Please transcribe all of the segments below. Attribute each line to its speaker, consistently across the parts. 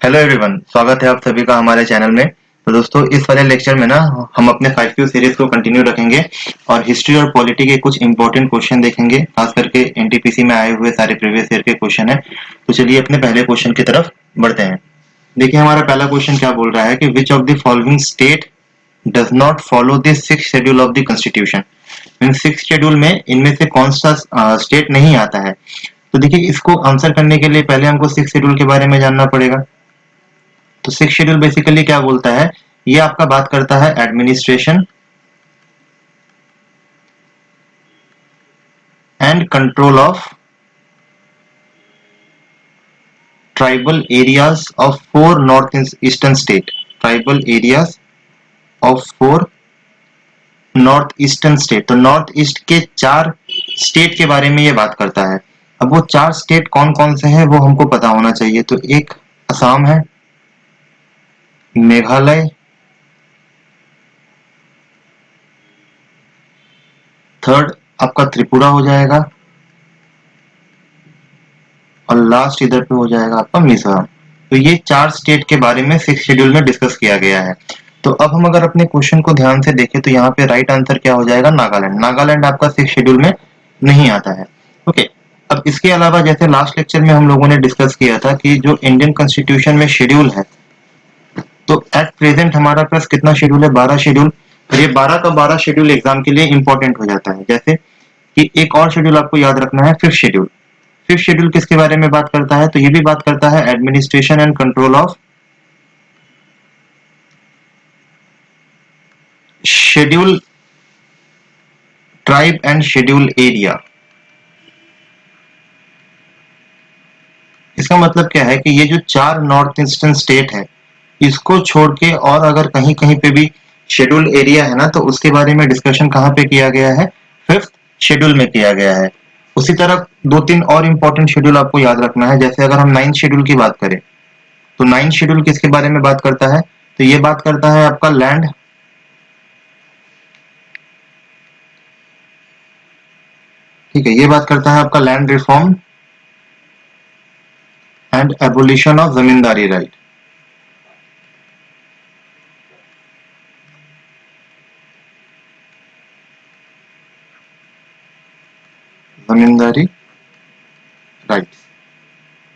Speaker 1: Hello everyone, स्वागत है आप सभी का हमारे चैनल में। तो दोस्तों, इस वाले लेक्चर में ना हम अपने 5Q सीरीज को कंटिन्यू रखेंगे और हिस्ट्री और पॉलिटी के कुछ इंपॉर्टेंट क्वेश्चन देखेंगे। खास करके एनटीपीसी में आए हुए सारे प्रीवियस ईयर के क्वेश्चन है। तो चलिए अपने पहले क्वेश्चन की तरफ बढ़ते हैं। देखिए, हमारा पहला क्वेश्चन क्या बोल रहा है कि which of the following state does not follow the sixth schedule of the constitution. Mean sixth schedule में इनमें से कौन सा स्टेट नहीं आता है। तो देखिए, इसको आंसर करने के लिए पहले हमको सिक्स्थ शेड्यूल के बारे में जानना पड़ेगा। तो सिक्स शेड्यूल बेसिकली क्या बोलता है, ये आपका बात करता है administration and control of tribal areas of four north eastern state. Tribal areas of four north eastern state. तो नॉर्थ ईस्ट के 4 स्टेट के बारे में ये बात करता है। अब वो 4 स्टेट कौन कौन से हैं वो हमको पता होना चाहिए। तो एक असम है, मेघालय, थर्ड आपका त्रिपुरा हो जाएगा और लास्ट इधर पे हो जाएगा आपका मिजोरम। तो ये 4 स्टेट के बारे में सिक्स शेड्यूल में डिस्कस किया गया है। तो अब हम अगर अपने क्वेश्चन को ध्यान से देखें तो यहाँ पे राइट आंसर क्या हो जाएगा, नागालैंड। नागालैंड आपका सिक्स शेड्यूल में नहीं आता है। ओके। अब इसके अलावा जैसे लास्ट लेक्चर में हम लोगों ने डिस्कस किया था कि जो इंडियन कॉन्स्टिट्यूशन में शेड्यूल है, तो एट प्रेजेंट हमारा पास कितना शेड्यूल है, 12 शेड्यूल। और ये 12 का 12 शेड्यूल एग्जाम के लिए इंपॉर्टेंट हो जाता है। जैसे कि एक और शेड्यूल आपको याद रखना है, फिफ्थ शेड्यूल। फिफ्थ शेड्यूल किसके बारे में बात करता है, तो ये भी बात करता है administration and control of schedule tribe and schedule area. इसका मतलब क्या है कि ये जो 4 नॉर्थ ईस्टर्न स्टेट है, इसको छोड़ के और अगर कहीं कहीं पे भी शेड्यूल एरिया है ना, तो उसके बारे में डिस्कशन कहाँ पे किया गया है, फिफ्थ शेड्यूल में किया गया है। उसी तरह 2-3 और इंपॉर्टेंट शेड्यूल आपको याद रखना है। जैसे अगर हम 9th शेड्यूल की बात करें, तो 9th शेड्यूल किसके बारे में बात करता है, तो ये बात करता है आपका लैंड, ठीक है, ये बात करता है आपका land reform and abolition of zamindari right. Zamindari right.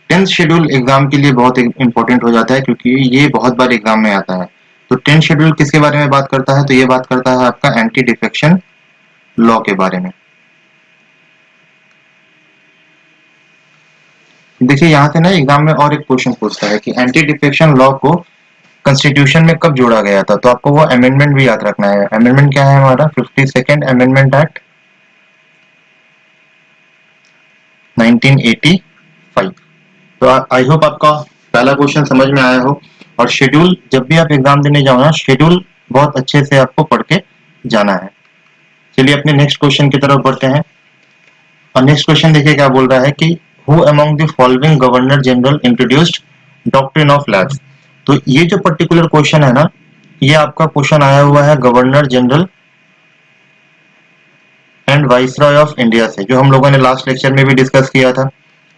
Speaker 1: 10th schedule exam के लिए बहुत इंपॉर्टेंट हो जाता है क्योंकि ये बहुत बार एग्जाम में आता है। तो 10th शेड्यूल किसके बारे में बात करता है, तो ये बात करता है आपका एंटी डिफेक्शन लॉ के बारे में। देखिए, यहाँ से ना एग्जाम में और एक क्वेश्चन पूछता है कि एंटी डिफेक्शन लॉ को कॉन्स्टिट्यूशन में कब जोड़ा गया था। तो आपको वो अमेंडमेंट भी याद रखना है। अमेंडमेंट क्या है हमारा, 52nd अमेंडमेंट एक्ट 1985। तो आई होप आपका पहला क्वेश्चन समझ में आया हो। और शेड्यूल जब भी आप एग्जाम देने जाओ ना, शेड्यूल बहुत अच्छे से आपको पढ़ के जाना है। चलिए अपने नेक्स्ट क्वेश्चन की तरफ बढ़ते हैं। और नेक्स्ट क्वेश्चन देखिए क्या बोल रहा है कि who among the following governor general introduced doctrine of labs. तो ये जो पर्टिकुलर क्वेश्चन है ना, ये आपका क्वेश्चन आया हुआ है governor general and viceroy of India से, जो हम लोगों ने लास्ट लेक्चर में भी डिस्कस किया था।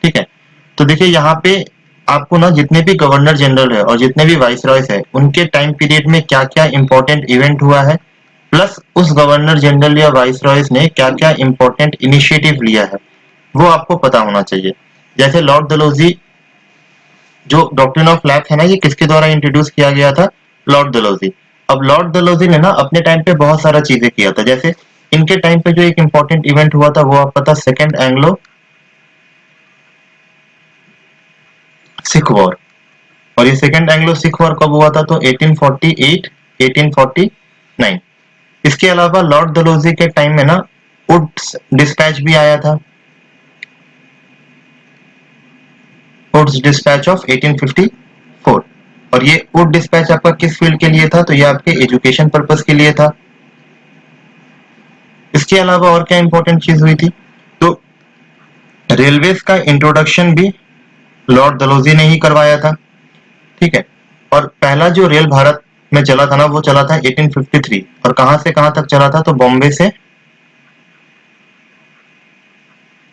Speaker 1: ठीक है। तो देखिए यहाँ पे आपको ना जितने भी गवर्नर जनरल है और जितने भी वाइसरॉयस है, उनके टाइम पीरियड में क्या क्या इंपॉर्टेंट इवेंट हुआ है, प्लस उस गवर्नर जनरल या वाइसरॉयस ने क्या क्या इंपॉर्टेंट इनिशिएटिव लिया है, वो आपको पता होना चाहिए। जैसे लॉर्ड डलहौजी, जो डॉक्ट्रिन ऑफ लैब्स है ना, ये किसके द्वारा इंट्रोड्यूस किया गया था, लॉर्ड डलहौजी। अब लॉर्ड डलहौजी ने ना अपने टाइम पे बहुत सारा चीजें किया था। जैसे इनके टाइम पे जो एक इंपॉर्टेंट इवेंट हुआ था, वो आपका था सेकेंड एंग्लो सिख वॉर। और ये सेकेंड एंग्लो सिख वॉर कब हुआ था, तो 1848 1849। इसके अलावा लॉर्ड डलहौजी के टाइम में ना वुड्स डिस्पैच भी आया था, वुड्स डिस्पैच ऑफ 1854। और ये वुड डिस्पैच आपका किस फील्ड के लिए था, तो ये आपके एजुकेशन पर्पस के लिए था। इसके अलावा और क्या इंपॉर्टेंट चीज हुई थी, तो रेलवेज का इंट्रोडक्शन भी लॉर्ड डलहौजी ने ही करवाया था। ठीक है। और पहला जो रेल भारत में चला था ना, वो चला था 1853। और कहां से कहां तक चला था, तो बॉम्बे से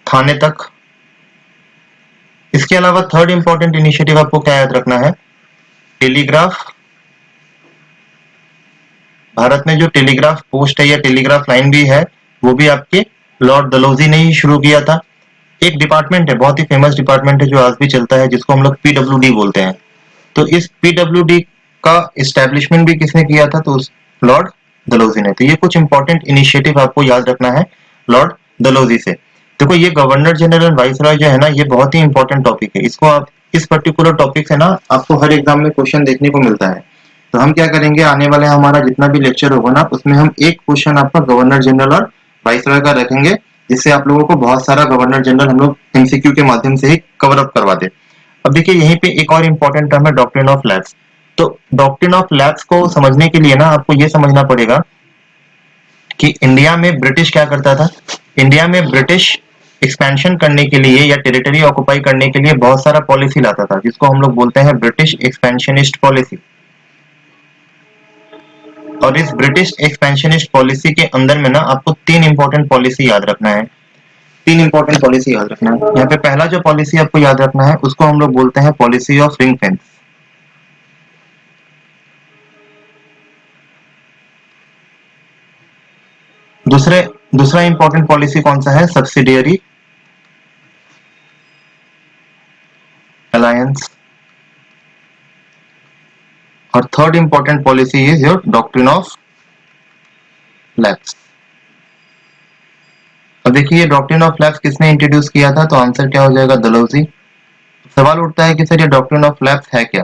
Speaker 1: थाने तक। इसके अलावा थर्ड इंपॉर्टेंट इनिशिएटिव आपको क्या याद रखना है, टेलीग्राफ, भारत में जो टेलीग्राफ पोस्ट है या टेलीग्राफ लाइन भी है वो भी आपके लॉर्ड डलहौजी ने ही शुरू किया था। एक डिपार्टमेंट है, बहुत ही फेमस डिपार्टमेंट है जो आज भी चलता है, जिसको हम लोग पीडब्ल्यूडी बोलते हैं। तो इस पीडब्ल्यूडी का एस्टेब्लिशमेंट भी किसने किया था? तो उस लॉर्ड डलहौजी ने। तो ये कुछ इंपॉर्टेंट इनिशिएटिव आपको याद रखना है लॉर्ड डलहौजी से। देखो ये गवर्नर जनरल एंड वाइसरॉय जो है ना, ये बहुत ही इंपॉर्टेंट टॉपिक है। इसको आप इस पर्टिकुलर टॉपिक से ना आपको हर एग्जाम में क्वेश्चन देखने को मिलता है। तो हम क्या करेंगे, आने वाले हमारा जितना भी लेक्चर होगा ना, उसमें हम एक क्वेश्चन आपका गवर्नर जनरल और वाइसरॉय का रखेंगे, जिससे आप लोगों को बहुत सारा गवर्नर जनरल हम लोग एमसीक्यू के माध्यम से ही कवर अप करवा दे। अब देखिए यहीं पे एक और इम्पोर्टेंट टर्म है डॉक्ट्रिन ऑफ लैप्स। तो डॉक्ट्रिन ऑफ लैप्स को समझने के लिए ना आपको ये समझना पड़ेगा कि इंडिया में ब्रिटिश क्या करता था। इंडिया में ब्रिटिश एक्सपेंशन करने के लिए या टेरिटरी ऑक्युपाई करने के लिए बहुत सारा पॉलिसी लाता था, जिसको हम लोग बोलते हैं ब्रिटिश एक्सपेंशनिस्ट पॉलिसी। और इस ब्रिटिश एक्सपेंशनिस्ट पॉलिसी के अंदर में ना आपको तीन इंपॉर्टेंट पॉलिसी याद रखना है। तीन इंपॉर्टेंट पॉलिसी याद रखना है। यहाँ पे पहला जो पॉलिसी आपको याद रखना है उसको हम लोग बोलते हैं पॉलिसी ऑफ रिंग फेंस। दूसरा इंपॉर्टेंट पॉलिसी कौन सा है? Subsidiary alliance. और third important policy is your doctrine of lapse. अब देखिए डॉक्ट्रिन ऑफ लैप्स किसने इंट्रोड्यूस किया था? तो आंसर क्या हो जाएगा? डलहौजी। सवाल उठता है कि सर ये डॉक्ट्रिन ऑफ लैप्स है क्या?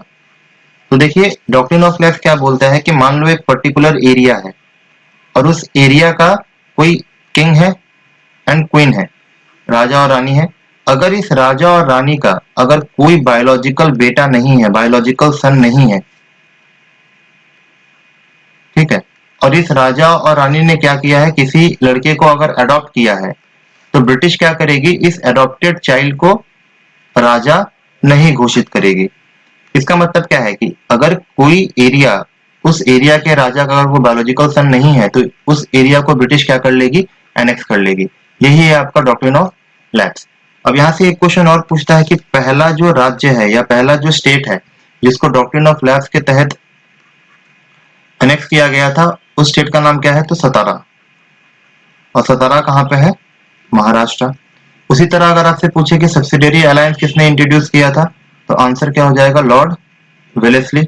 Speaker 1: तो देखिए डॉक्ट्रिन ऑफ लैप्स क्या बोलता है कि मान लो एक पर्टिकुलर एरिया है और उस एरिया का कोई किंग है एंड क्वीन है, राजा और रानी है। अगर इस राजा और रानी का अगर कोई बायोलॉजिकल बेटा नहीं है, बायोलॉजिकल सन नहीं है, ठीक है, और इस राजा और रानी ने क्या किया है, किसी लड़के को अगर अडॉप्ट किया है, तो ब्रिटिश क्या करेगी, इस अडॉप्टेड चाइल्ड को राजा नहीं घोषित करेगी। इसका मतलब क्या है कि अगर कोई एरिया, उस एरिया के राजा का अगर वो बायोलॉजिकल सन नहीं है, तो उस एरिया को ब्रिटिश क्या कर लेगी? एनेक्स कर लेगी। यही है आपका डॉक्ट्रिन ऑफ लैप्स। अब यहाँ से एक क्वेश्चन और पूछता है कि पहला जो राज्य है या पहला जो स्टेट है जिसको डॉक्ट्रिन ऑफ लैप्स के तहत एनेक्स किया गया था, उस स्टेट का नाम क्या है? तो सतारा। और सतारा कहाँ पे है? महाराष्ट्र। उसी तरह अगर आपसे पूछे कि सब्सिडियरी अलायंस किसने इंट्रोड्यूस किया था, तो आंसर क्या हो जाएगा? Lord Wellesley.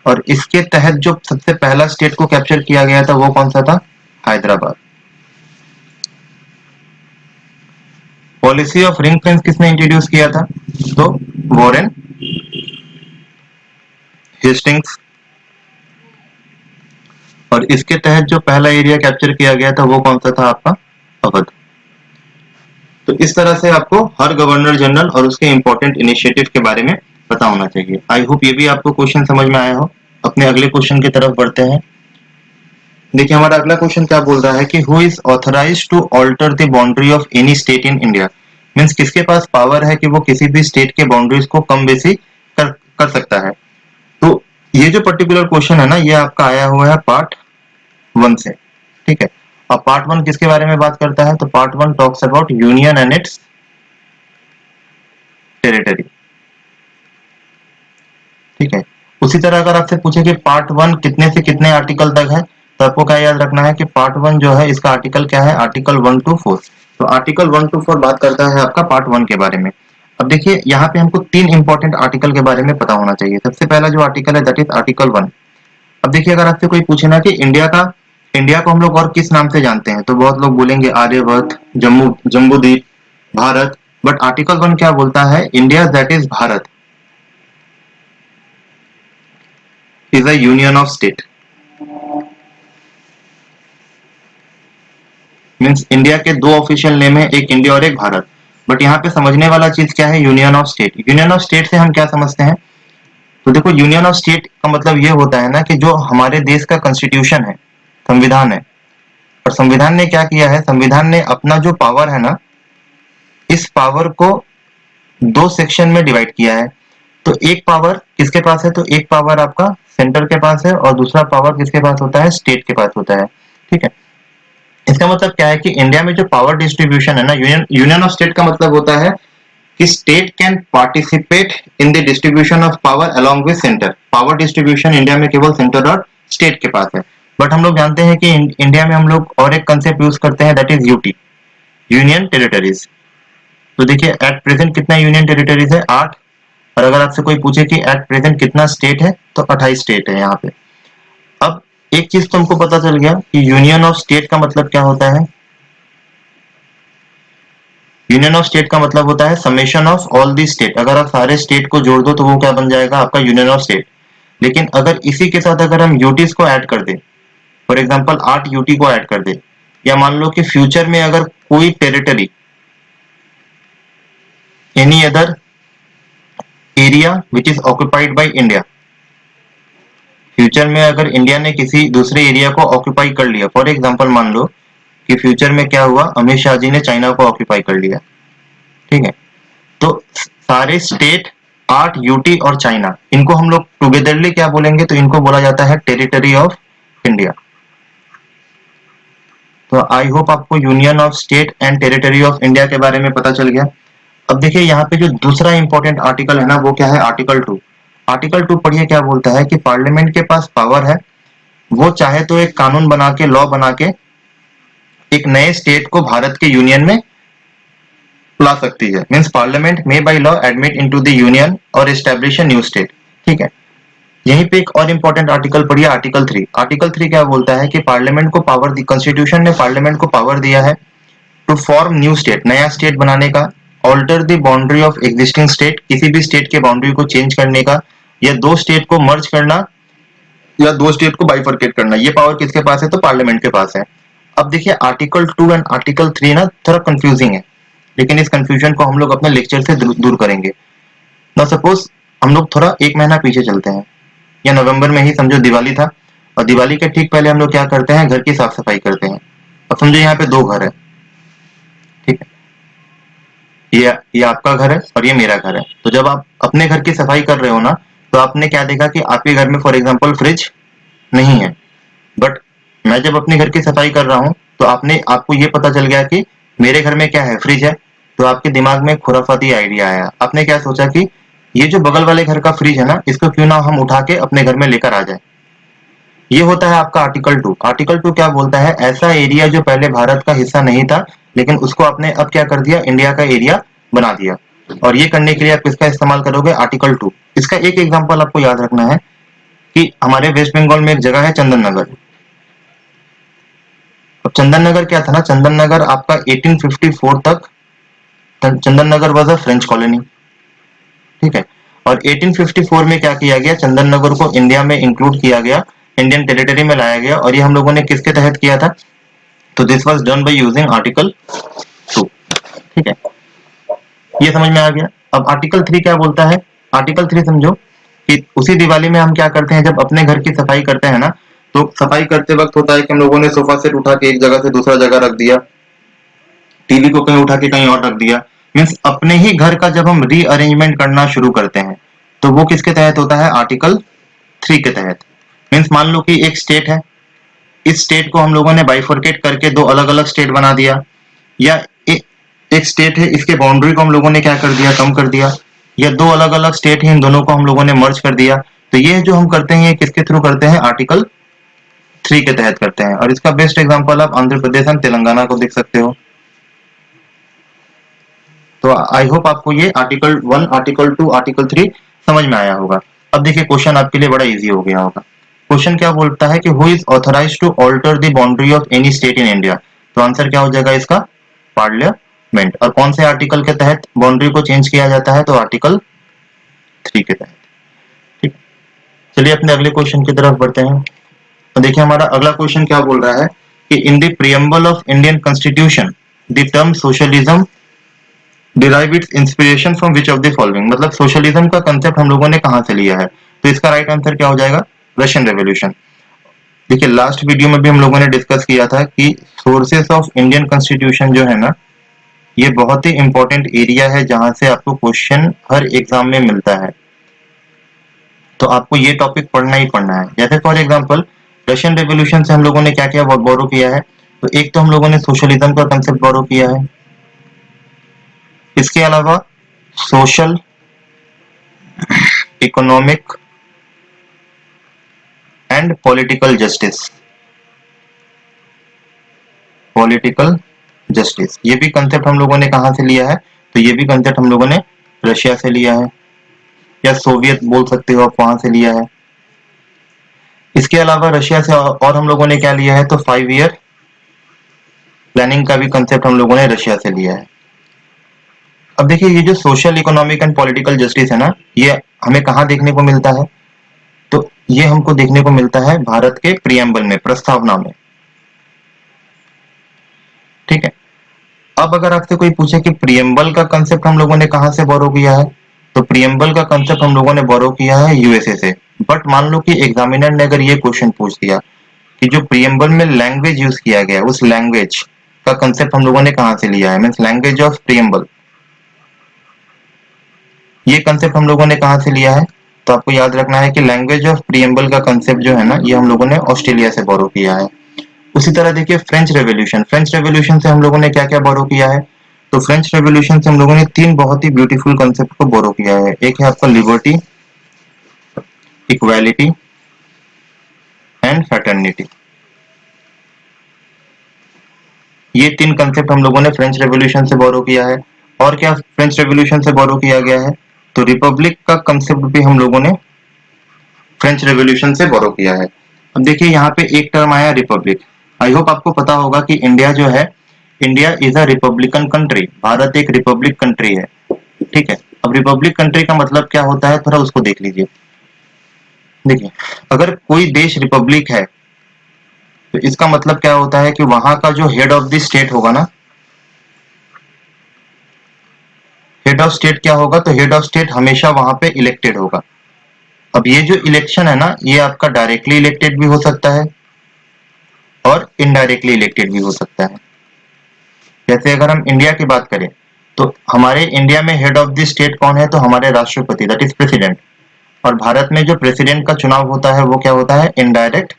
Speaker 1: और इसके तहत जो सबसे पहला स्टेट को कैप्चर किया गया था वो कौन सा था? Hyderabad. Policy of ring fence किसने इंट्रोड्यूस किया था? तो वॉरेन हेस्टिंग्स। और इसके तहत जो पहला एरिया कैप्चर किया गया था वो कौन सा था? आपका अवध। तो इस तरह से आपको हर गवर्नर जनरल और उसके इंपॉर्टेंट इनिशिएटिव के बारे में पता होना चाहिए। आई होप ये भी आपको क्वेश्चन समझ में आया हो। अपने अगले क्वेश्चन की तरफ बढ़ते हैं। देखिए हमारा अगला क्वेश्चन क्या बोल रहा है कि who is authorized to alter the boundary of any state in India. Means किसके पास पावर है कि वो किसी भी स्टेट के बाउंड्रीज को कम बेसी कर सकता है। तो ये जो पर्टिकुलर क्वेश्चन है ना, ये आपका आया हुआ है पार्ट 1 से, ठीक है। और पार्ट 1 किसके बारे में बात करता है? तो part 1 talks about union and it's territory, ठीक है। उसी तरह अगर आपसे पूछे कि पार्ट 1 कितने से कितने आर्टिकल तक है, तो आपको क्या याद रखना है कि पार्ट 1 जो है इसका आर्टिकल क्या है? Article 1 to 4। तो आर्टिकल 1 to 4 बात करता है आपका पार्ट 1 के बारे में। अब देखिए यहाँ पे हमको 3 इंपॉर्टेंट आर्टिकल के बारे में पता होना चाहिए। सबसे पहला जो आर्टिकल है दैट इज आर्टिकल 1। अब देखिए अगर आपसे कोई पूछे ना कि इंडिया को हम लोग और किस नाम से जानते हैं, तो बहुत लोग बोलेंगे आर्यवर्त, जम्बूद्वीप, भारत। बट आर्टिकल 1 क्या बोलता है? India that is Bharat is a union of state. Means India के दो ऑफिशियल नेम है, एक इंडिया और एक भारत। बट यहाँ पे समझने वाला चीज क्या है? Union of state. Union of state से हम क्या समझते हैं? तो देखो यूनियन ऑफ स्टेट का मतलब ये होता है ना कि जो हमारे देश का कॉन्स्टिट्यूशन है, संविधान है, और संविधान ने क्या किया है? संविधान ने अपना जो पावर है ना, इस पावर को 2 सेक्शन में डिवाइड किया है। तो एक पावर किसके पास है? तो एक पावर आपका सेंटर के पास है और दूसरा पावर किसके पास होता है? स्टेट के पास होता है, ठीक है। इसका मतलब क्या है कि इंडिया में जो पावर डिस्ट्रीब्यूशन है ना, यूनियन ऑफ स्टेट का मतलब होता है कि state can participate in the distribution of power along with centre. Power distribution India में केवल सेंटर और स्टेट के पास है, बट हम लोग जानते हैं कि इंडिया में हम लोग और एक कंसेप्ट यूज करते हैं, that is UT, union territories. तो देखिए एट प्रेजेंट कितना यूनियन टेरिटरीज है, 8। और अगर आपसे कोई पूछे कि एट प्रेजेंट कितना स्टेट है, तो 28 स्टेट है यहाँ पे। अब एक चीज तो हमको पता चल गया कि यूनियन ऑफ स्टेट का मतलब क्या होता है। यूनियन ऑफ स्टेट का मतलब होता है summation of all the state. अगर आप सारे स्टेट को जोड़ दो तो वो क्या बन जाएगा, आपका यूनियन ऑफ स्टेट। लेकिन अगर इसी के साथ अगर हम यूटीज को ऐड कर दे, फॉर एग्जाम्पल 8 यूटी को ऐड कर दे, या मान लो कि फ्यूचर में अगर कोई territory any other area which is occupied by India, future में अगर इंडिया ने किसी दूसरे एरिया को ऑक्यूपाई कर लिया, फॉर एग्जाम्पल मान लो कि फ्यूचर में क्या हुआ, अमित शाह जी ने चाइना को ऑक्यूपाई कर लिया, ठीक है। तो सारे स्टेट, 8 यूटी और चाइना, इनको हम लोग टुगेदरली क्या बोलेंगे, तो इनको बोला जाता है टेरिटरी ऑफ इंडिया। तो आई होप आपको union of state and territory of India के बारे में पता चल गया। अब देखिए यहाँ पे जो दूसरा इंपॉर्टेंट आर्टिकल है ना, वो क्या है, आर्टिकल 2। आर्टिकल 2 पढ़िए क्या बोलता है कि पार्लियामेंट के पास पावर है, वो चाहे तो एक कानून बना के, लॉ बना के एक नए स्टेट को भारत के यूनियन में ला सकती है। Means parliament may by law admit into the union और एस्टैब्लिश अ न्यू स्टेट, ठीक है। यहीं पे एक और इंपॉर्टेंट आर्टिकल पढ़िए, आर्टिकल 3। आर्टिकल 3 क्या बोलता है कि पार्लियामेंट को पावर दी, कॉन्स्टिट्यूशन ने पार्लियामेंट को पावर दिया है टू फॉर्म न्यू स्टेट, नया स्टेट बनाने का, alter the boundary of existing state, किसी भी स्टेट के बाउंड्री को चेंज करने का, या दो स्टेट को मर्ज करना, या दो स्टेट को बाइफरकेट करना। ये पावर किसके पास है, तो पार्लियामेंट के पास है। अब देखिए आर्टिकल 2 एंड आर्टिकल 3 ना थोड़ा कंफ्यूजिंग है, लेकिन इस कंफ्यूजन को हम लोग अपने लेक्चर से दूर करेंगे। ना सपोज हम लोग थोड़ा एक महीना पीछे चलते हैं, या नवंबर में ही समझो दिवाली था, और दिवाली के ठीक पहले हम लोग क्या करते हैं, घर की साफ सफाई करते हैं। अब समझो यहाँ पे दो घर है, ठीक है, ये आपका घर है और ये मेरा घर है। तो जब आप अपने घर की सफाई कर रहे हो ना, तो आपने क्या देखा कि आपके घर में फॉर एग्जाम्पल फ्रिज नहीं है, बट मैं जब अपने घर की सफाई कर रहा हूँ तो आपको ये पता चल गया कि मेरे घर में क्या है, फ्रिज है। तो आपके दिमाग में खुराफाती आइडिया आया, आपने क्या सोचा कि ये जो बगल वाले घर का फ्रिज है ना, इसको क्यों ना हम उठा के अपने घर में लेकर आ जाए। ये होता है आपका आर्टिकल 2। आर्टिकल 2 क्या बोलता है, ऐसा एरिया जो पहले भारत का हिस्सा नहीं था, लेकिन उसको आपने अब क्या कर दिया, इंडिया का एरिया बना दिया। और ये करने के लिए आप किसका इस्तेमाल करोगे, आर्टिकल 2। इसका एक एग्जाम्पल आपको याद रखना है कि हमारे वेस्ट बंगाल में एक जगह है चंदन नगर। अब चंदन नगर क्या था ना, चंदन नगर आपका 1854 तक Chandan Nagar was a French colony, ठीक है। और 1854 में क्या किया गया, चंदन नगर को इंडिया में इंक्लूड किया गया, इंडियन टेरिटरी में लाया गया। और ये हम लोगों ने किसके तहत किया था, तो this was done by using article 2, ठीक है। ये समझ में आ गया। अब आर्टिकल 3 क्या बोलता है, आर्टिकल 3 समझो कि उसी दिवाली में हम क्या करते हैं, जब अपने घर की सफाई करते हैं ना, तो सफाई करते वक्त होता है कि हम लोगों ने सोफा सेट उठा के एक जगह से दूसरा जगह रख दिया, टीवी को कहीं उठा के कहीं और रख दिया। मीन्स अपने ही घर का जब हम रीअरेंजमेंट करना शुरू करते हैं, तो वो किसके तहत होता है, आर्टिकल 3 के तहत। मीन्स मान लो कि एक स्टेट है, इस स्टेट को हम लोगों ने बाइफरकेट करके दो अलग अलग स्टेट बना दिया, या एक स्टेट है, इसके बाउंड्री को हम लोगों ने क्या कर दिया, कम कर दिया, या दो अलग अलग स्टेट है, इन दोनों को हम लोगों ने मर्ज कर दिया। तो ये जो हम करते हैं, ये किसके थ्रू करते हैं, आर्टिकल 3 के तहत करते हैं। और इसका बेस्ट एग्जांपल आप आंध्र प्रदेश एंड तेलंगाना को देख सकते हो। तो आई होप आपको ये आर्टिकल 1, आर्टिकल 2, आर्टिकल 3 समझ में आया होगा। अब देखिए क्वेश्चन आपके लिए बड़ा इजी हो गया होगा। क्वेश्चन क्या बोलता है कि who is authorized to alter the boundary of any state in India. तो आंसर क्या हो जाएगा इसका, पार्लियामेंट। और कौन से आर्टिकल के तहत बाउंड्री को चेंज किया जाता है, तो आर्टिकल 3 के तहत, ठीक। चलिए अपने अगले क्वेश्चन की तरफ बढ़ते हैं। तो देखिए हमारा अगला क्वेश्चन क्या बोल रहा है कि in the preamble of Indian constitution the term socialism derive it's inspiration from which of the following. मतलब सोशलिज्म का कंसेप्ट हम लोगों ने कहां से लिया है, तो इसका राइट आंसर क्या हो जाएगा, रशियन रेवोल्यूशन। देखिए लास्ट वीडियो में भी हम लोगों ने डिस्कस किया था कि सोर्सेस ऑफ इंडियन कॉन्स्टिट्यूशन जो है ना, ये बहुत ही इंपॉर्टेंट एरिया है जहां से आपको क्वेश्चन हर एग्जाम में मिलता है। तो आपको ये टॉपिक पढ़ना ही पढ़ना है। जैसे फॉर एग्जांपल रशियन रेवोल्यूशन से हम लोगों ने क्या क्या बोरो किया है, तो एक तो हम लोगों ने सोशलिज्म का कंसेप्ट बोरो किया है, इसके अलावा social, economic and political justice. Political justice, ये भी कंसेप्ट हम लोगों ने कहां से लिया है? तो ये भी कंसेप्ट हम लोगों ने रशिया से लिया है, या सोवियत बोल सकते हो आप, वहां से लिया है। इसके अलावा रशिया से और हम लोगों ने क्या लिया है? तो 5 ईयर प्लानिंग का भी कंसेप्ट हम लोगों ने रशिया से लिया है। अब देखिए, ये जो social, economic and political justice है ना, ये हमें कहाँ देखने को मिलता है? तो ये हमको देखने को मिलता है भारत के प्रियम्बल में, प्रस्तावना में। ठीक है। अब अगर आपसे कोई पूछे कि प्रियम्बल का कंसेप्ट हम लोगों ने कहां से बोरो किया है, तो प्रियम्बल का कंसेप्ट हम लोगों ने बोरो किया है यूएसए से। बट मान लो कि एग्जामिनर ने अगर ये क्वेश्चन पूछ दिया कि जो प्रियम्बल में लैंग्वेज यूज किया गया है, उस लैंग्वेज का कंसेप्ट हम लोगों ने कहां से लिया है, मीन्स लैंग्वेज ऑफ प्रियम्बल, ये कंसेप्ट हम लोगों ने कहां से लिया है? तो आपको याद रखना है कि लैंग्वेज ऑफ प्रियम्बल का कंसेप्ट जो है ना, ये हम लोगों ने ऑस्ट्रेलिया से बोरो किया है। उसी तरह देखिए, फ्रेंच रेवोल्यूशन, फ्रेंच रेवोल्यूशन से हम लोगों ने क्या क्या बोरो किया है? तो फ्रेंच रेवोल्यूशन से हम लोगों ने तीन बहुत ही ब्यूटीफुल कंसेप्ट को बोरो किया है। एक है आपका लिबर्टी, इक्वालिटी एंड फ्रेटर्निटी। ये तीन कंसेप्ट हम लोगों ने फ्रेंच रेवोल्यूशन से बोरो किया है। और क्या फ्रेंच रेवोल्यूशन से बोरो किया गया है? तो रिपब्लिक का कंसेप्ट भी हम लोगों ने फ्रेंच रेवोल्यूशन से बोरो किया है। अब देखिए, यहाँ पे एक टर्म आया रिपब्लिक। आई होप आपको पता होगा कि इंडिया जो है, India is a Republican country, Bharat एक रिपब्लिक कंट्री है। ठीक है। अब रिपब्लिक कंट्री का मतलब क्या होता है, थोड़ा उसको देख लीजिए। देखिए, अगर कोई देश रिपब्लिक है, तो इसका मतलब क्या होता है कि वहां का जो हेड ऑफ द स्टेट होगा ना, हेड ऑफ स्टेट क्या होगा? तो हेड ऑफ स्टेट हमेशा वहां पे इलेक्टेड होगा। अब ये जो इलेक्शन है ना, ये आपका डायरेक्टली इलेक्टेड भी हो सकता है और इनडायरेक्टली इलेक्टेड भी हो सकता है। जैसे अगर हम इंडिया की बात करें, तो हमारे इंडिया में हेड ऑफ द स्टेट कौन है? तो हमारे राष्ट्रपति, दैट इज प्रेसिडेंट। और भारत में जो प्रेसिडेंट का चुनाव होता है, वो क्या होता है? इनडायरेक्ट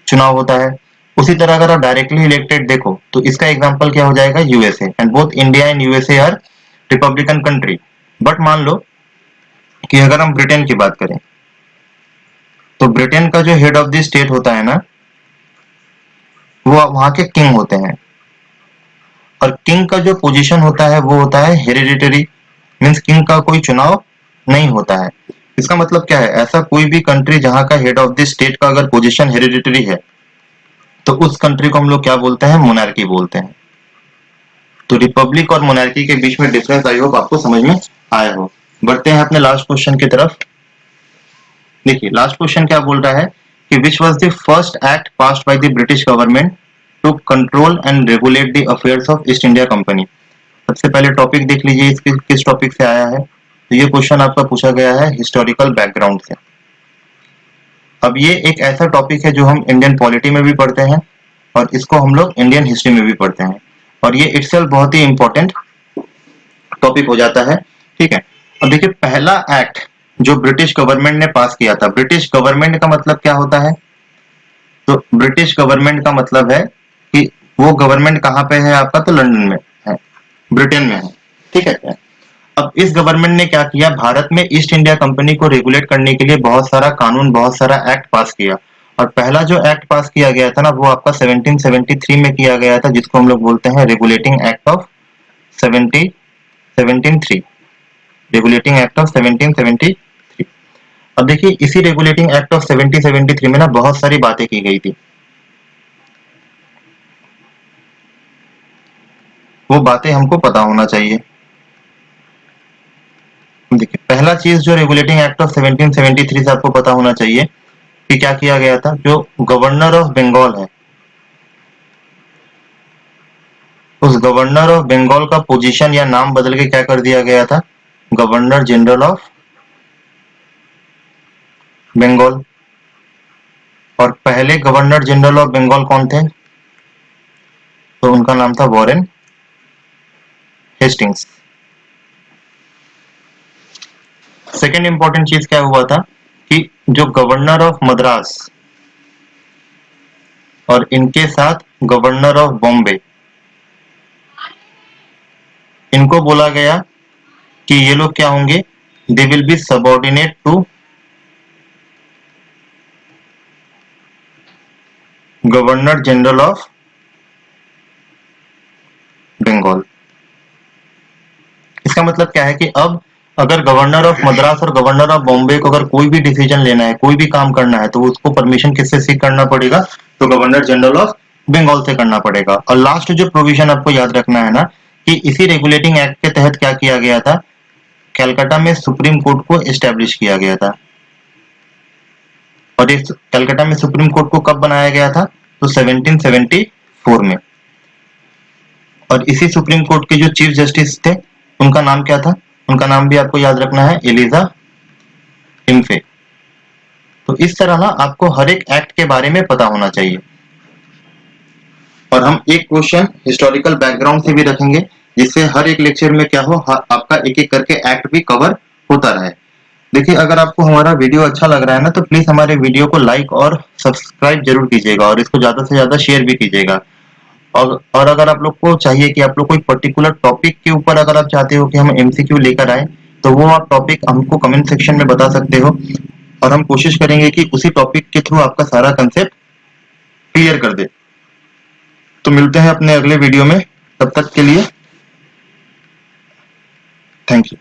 Speaker 1: चुनाव होता है। उसी तरह अगर आप डायरेक्टली इलेक्टेड देखो, तो इसका एग्जांपल क्या हो जाएगा? USA. And both India and USA are republican country. But मान लो कि अगर हम ब्रिटेन की बात करें, तो ब्रिटेन का जो हेड ऑफ द स्टेट होता है ना, वो वहां के किंग होते हैं। और किंग का जो पोजीशन होता है, वो होता है हेरिडिटरी, मीन्स किंग का कोई चुनाव नहीं होता है। इसका मतलब क्या है? ऐसा कोई भी कंट्री जहां का हेड ऑफ द स्टेट का अगर पोजीशन हेरिडिटरी है, तो उस कंट्री को हम लोग क्या बोलते हैं? मोनार्की बोलते हैं। तो रिपब्लिक और मोनार्की के बीच में डिफरेंस आई होप आपको समझ में आया हो। बढ़ते हैं अपने लास्ट क्वेश्चन की तरफ। देखिए, लास्ट क्वेश्चन क्या बोल रहा है कि which was the first act passed by the British government to control and regulate the affairs of East India Company. सबसे पहले टॉपिक देख लीजिए, इसके किस टॉपिक से आया है। तो ये क्वेश्चन आपका पूछा गया है हिस्टोरिकल बैकग्राउंड से। अब ये एक ऐसा टॉपिक है जो हम इंडियन पॉलिटी में भी पढ़ते हैं, और इसको हम लोग इंडियन हिस्ट्री में भी पढ़ते हैं, और ये इटसेल्फ बहुत ही इंपॉर्टेंट टॉपिक हो जाता है। ठीक है। अब देखिए, पहला एक्ट जो ब्रिटिश गवर्नमेंट ने पास किया था, ब्रिटिश गवर्नमेंट का मतलब क्या होता है? तो ब्रिटिश गवर्नमेंट का मतलब है कि वो गवर्नमेंट कहाँ पे है आपका? तो लंदन में है, ब्रिटेन में है। ठीक है। अब इस गवर्नमेंट ने क्या किया? भारत में ईस्ट इंडिया कंपनी को रेगुलेट करने के लिए बहुत सारा कानून, बहुत सारा एक्ट पास किया। और पहला जो एक्ट पास किया गया था ना, वो आपका 1773 में किया गया था, जिसको हम लोग बोलते हैं regulating act of 1773, regulating act of 1773। अब देखिए, इसी रेगुलेटिंग एक्ट ऑफ 1773 में ना बहुत सारी बातें की गई थी। वो बातें हमको पता होना चाहिए। देखिए, पहला चीज जो रेगुलेटिंग एक्ट ऑफ 1773 से आपको पता होना चाहिए कि क्या किया गया था। जो गवर्नर ऑफ बंगाल है, उस गवर्नर ऑफ बंगाल का पोजीशन या नाम बदल के क्या कर दिया गया था? Governor general of Bengal. और पहले गवर्नर जनरल ऑफ बंगाल कौन थे? तो उनका नाम था वॉरेन हेस्टिंग्स। सेकेंड इंपॉर्टेंट चीज क्या हुआ था कि जो गवर्नर ऑफ मद्रास और इनके साथ गवर्नर ऑफ बॉम्बे, इनको बोला गया कि ये लोग क्या होंगे, they will be subordinate to governor general of Bengal. इसका मतलब क्या है कि अब अगर गवर्नर ऑफ मद्रास और गवर्नर ऑफ बॉम्बे को अगर कोई भी डिसीजन लेना है, कोई भी काम करना है, तो उसको परमिशन किससे सीख करना पड़ेगा, तो गवर्नर जनरल ऑफ बंगाल से करना पड़ेगा। और लास्ट जो प्रोविजन आपको याद रखना है ना, कि इसी रेगुलेटिंग एक्ट के तहत क्या किया गया था, कलकत्ता में सुप्रीम कोर्ट को एस्टेब्लिश किया गया था। और इस कलकत्ता में सुप्रीम कोर्ट को कब बनाया गया था, तो 1774 में। और इसी सुप्रीम कोर्ट के जो चीफ जस्टिस थे, उनका नाम क्या था, उनका नाम भी आपको याद रखना है, एलिजा इम्फे। तो इस तरह ना आपको हर एक एक्ट के बारे में पता होना चाहिए। और हम एक क्वेश्चन हिस्टोरिकल बैकग्राउंड से भी रखेंगे, जिससे हर एक लेक्चर में क्या हो, आपका एक एक करके एक्ट भी कवर होता रहे। देखिए, अगर आपको हमारा वीडियो अच्छा लग रहा है ना, तो प्लीज हमारे वीडियो को लाइक और सब्सक्राइब जरूर कीजिएगा, और इसको ज्यादा से ज्यादा शेयर भी कीजिएगा। और अगर आप लोग को चाहिए कि आप लोग कोई पर्टिकुलर टॉपिक के ऊपर अगर आप चाहते हो कि हम एमसीक्यू लेकर आए, तो वो आप टॉपिक हमको कमेंट सेक्शन में बता सकते हो, और हम कोशिश करेंगे कि उसी टॉपिक के थ्रू आपका सारा कंसेप्ट क्लियर कर दे। तो मिलते हैं अपने अगले वीडियो में, तब तक के लिए थैंक यू।